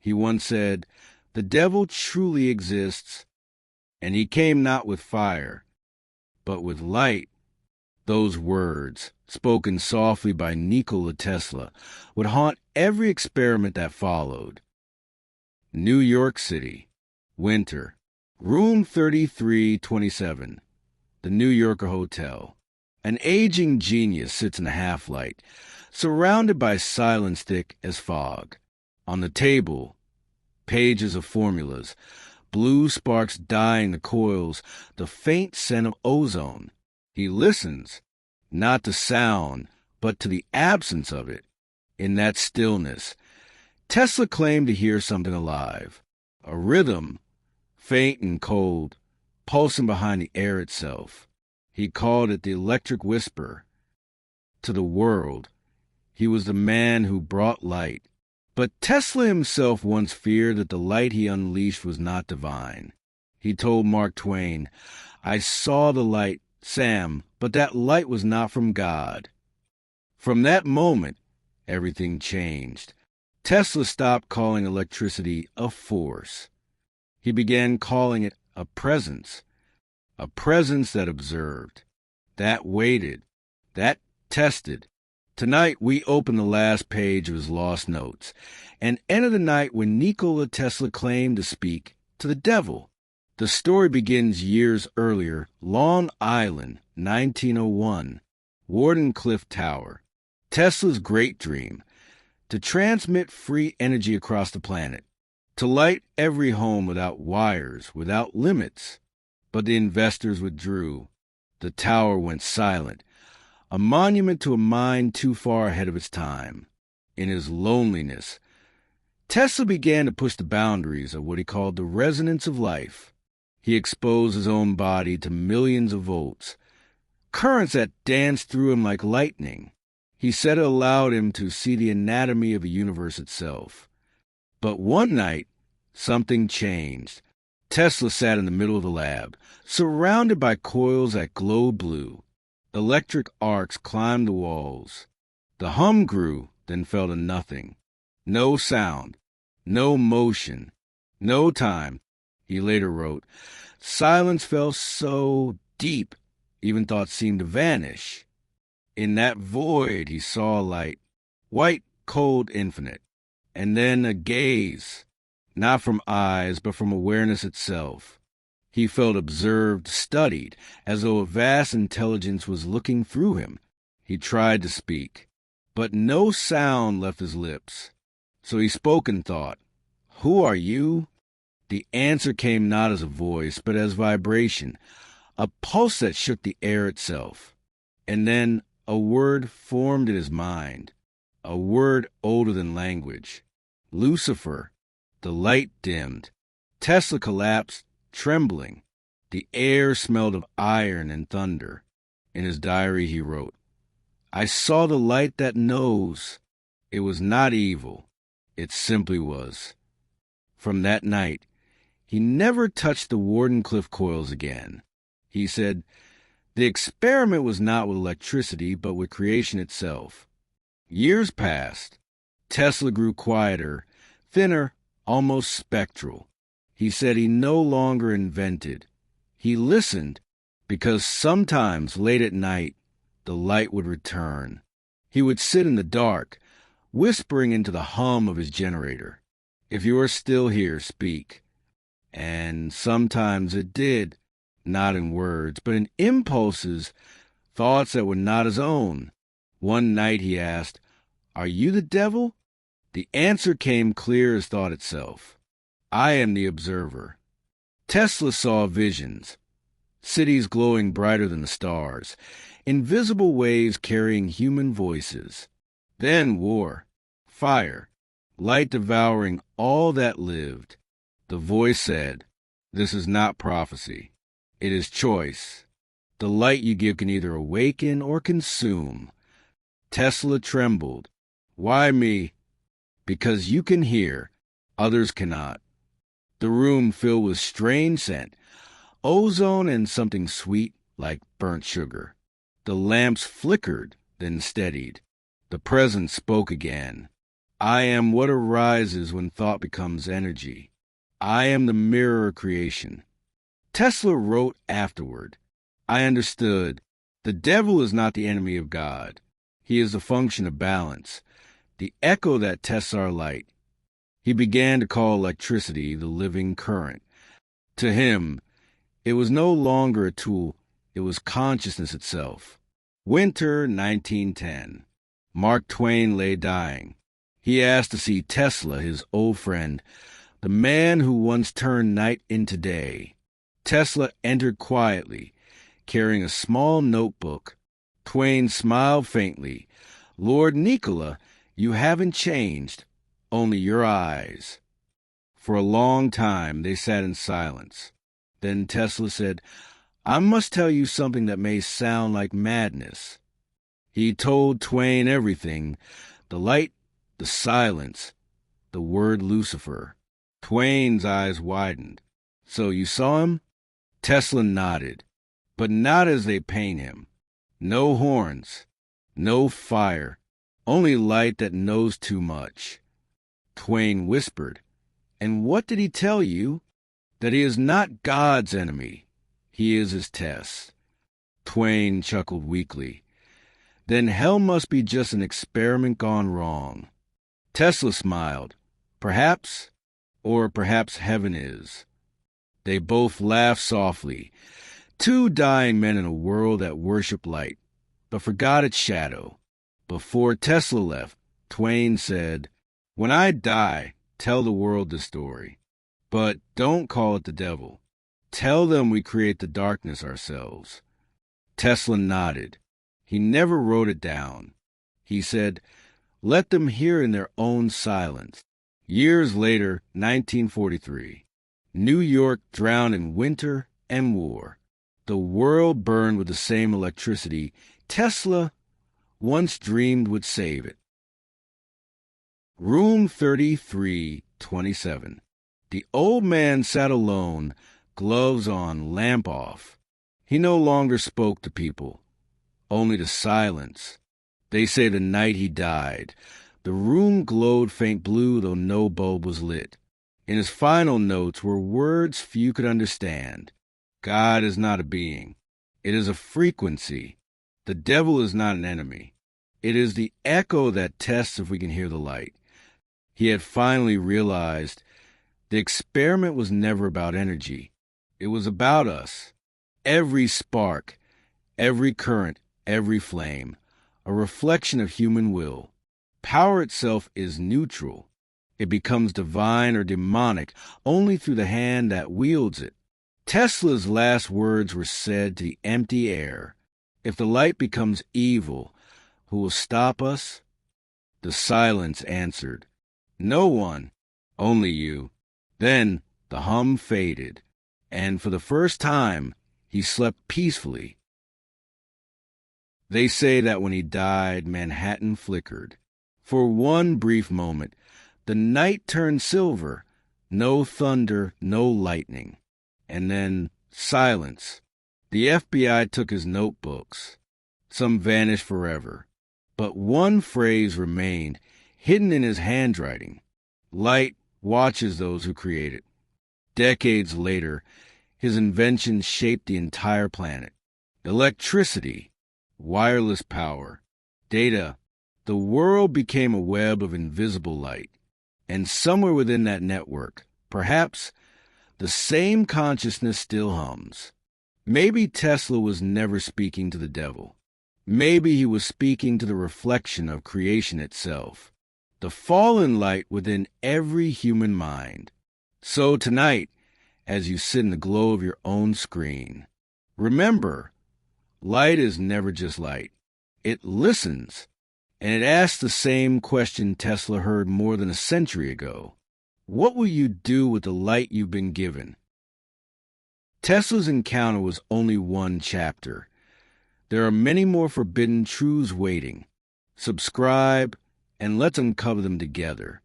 He once said, "The devil truly exists, and he came not with fire, but with light." Those words, spoken softly by Nikola Tesla, would haunt every experiment that followed. New York City, winter, room 3327, the New Yorker Hotel. An aging genius sits in the half-light, surrounded by silence thick as fog. On the table, pages of formulas, blue sparks dyeing the coils, the faint scent of ozone. He listens, not to sound, but to the absence of it. In that stillness, Tesla claimed to hear something alive, a rhythm, faint and cold, pulsing behind the air itself. He called it the electric whisper. To the world, he was the man who brought light. But Tesla himself once feared that the light he unleashed was not divine. He told Mark Twain, "I saw the light, Sam, but that light was not from God." From that moment, everything changed. Tesla stopped calling electricity a force. He began calling it a presence that observed, that waited, that tested. Tonight we open the last page of his lost notes and enter the night when Nikola Tesla claimed to speak to the devil. The story begins years earlier, Long Island, 1901, Wardenclyffe Tower. Tesla's great dream, to transmit free energy across the planet, to light every home without wires, without limits. But the investors withdrew. The tower went silent, a monument to a mind too far ahead of its time. In his loneliness, Tesla began to push the boundaries of what he called the resonance of life. He exposed his own body to millions of volts, currents that danced through him like lightning. He said it allowed him to see the anatomy of the universe itself. But one night, something changed. Tesla sat in the middle of the lab, surrounded by coils that glowed blue. Electric arcs climbed the walls. The hum grew, then fell to nothing. No sound, no motion, no time. He later wrote, "Silence fell so deep, even thoughts seemed to vanish." In that void he saw a light, white, cold, infinite, and then a gaze, not from eyes, but from awareness itself. He felt observed, studied, as though a vast intelligence was looking through him. He tried to speak, but no sound left his lips. So he spoke and thought, "Who are you?" The answer came not as a voice, but as vibration, a pulse that shook the air itself. And then a word formed in his mind, a word older than language. Lucifer. The light dimmed. Tesla collapsed, trembling. The air smelled of iron and thunder. In his diary he wrote, "I saw the light that knows. It was not evil. It simply was." From that night, he never touched the Wardenclyffe coils again. He said, the experiment was not with electricity, but with creation itself. Years passed. Tesla grew quieter, thinner, almost spectral. He said he no longer invented. He listened, because sometimes late at night, the light would return. He would sit in the dark, whispering into the hum of his generator, "If you are still here, speak." And sometimes it did, not in words, but in impulses, thoughts that were not his own. One night he asked, "Are you the devil?" The answer came clear as thought itself. "I am the observer." Tesla saw visions, cities glowing brighter than the stars, invisible waves carrying human voices. Then war, fire, light devouring all that lived. The voice said, "This is not prophecy. It is choice. The light you give can either awaken or consume." Tesla trembled. "Why me?" "Because you can hear, others cannot." The room filled with strange scent, ozone and something sweet like burnt sugar. The lamps flickered, then steadied. The presence spoke again. I am what arises when thought becomes energy. I am the mirror of creation. Tesla wrote afterward, I understood. The devil is not the enemy of God. He is a function of balance, the echo that tests our light. He began to call electricity the living current. To him, it was no longer a tool, it was consciousness itself. Winter 1910. Mark Twain lay dying. He asked to see Tesla, his old friend, the man who once turned night into day. Tesla entered quietly, carrying a small notebook. Twain smiled faintly. Lord Nikola, you haven't changed, only your eyes. For a long time they sat in silence. Then Tesla said, I must tell you something that may sound like madness. He told Twain everything, the light, the silence, the word Lucifer. Twain's eyes widened. So you saw him? Tesla nodded, but not as they paint him. No horns, no fire, only light that knows too much. Twain whispered, and what did he tell you? That he is not God's enemy. He is his test. Twain chuckled weakly. Then hell must be just an experiment gone wrong. Tesla smiled. Perhaps, or perhaps heaven is. They both laughed softly. Two dying men in a world that worshiped light, but forgot its shadow. Before Tesla left, Twain said, when I die, tell the world the story. But don't call it the devil. Tell them we create the darkness ourselves. Tesla nodded. He never wrote it down. He said, let them hear in their own silence. Years later, 1943, New York drowned in winter and war. The world burned with the same electricity Tesla once dreamed would save it. Room 3327. The old man sat alone, gloves on, lamp off. He no longer spoke to people, only to silence. They say the night he died, the room glowed faint blue though no bulb was lit. In his final notes were words few could understand. God is not a being. It is a frequency. The devil is not an enemy. It is the echo that tests if we can hear the light. He had finally realized the experiment was never about energy. It was about us. Every spark, every current, every flame, a reflection of human will. Power itself is neutral. It becomes divine or demonic only through the hand that wields it. Tesla's last words were said to the empty air. If the light becomes evil, who will stop us? The silence answered, no one, only you. Then the hum faded, and for the first time he slept peacefully. They say that when he died, Manhattan flickered. For one brief moment, the night turned silver, no thunder, no lightning. And then silence. The FBI took his notebooks. Some vanished forever. But one phrase remained, hidden in his handwriting. Light watches those who create it. Decades later, his invention shaped the entire planet. Electricity, wireless power, data. The world became a web of invisible light. And somewhere within that network, perhaps, the same consciousness still hums. Maybe Tesla was never speaking to the devil. Maybe he was speaking to the reflection of creation itself, the fallen light within every human mind. So tonight, as you sit in the glow of your own screen, remember, light is never just light. It listens, and it asks the same question Tesla heard more than a century ago. What will you do with the light you've been given? Tesla's encounter was only one chapter. There are many more forbidden truths waiting. Subscribe, and let's uncover them together.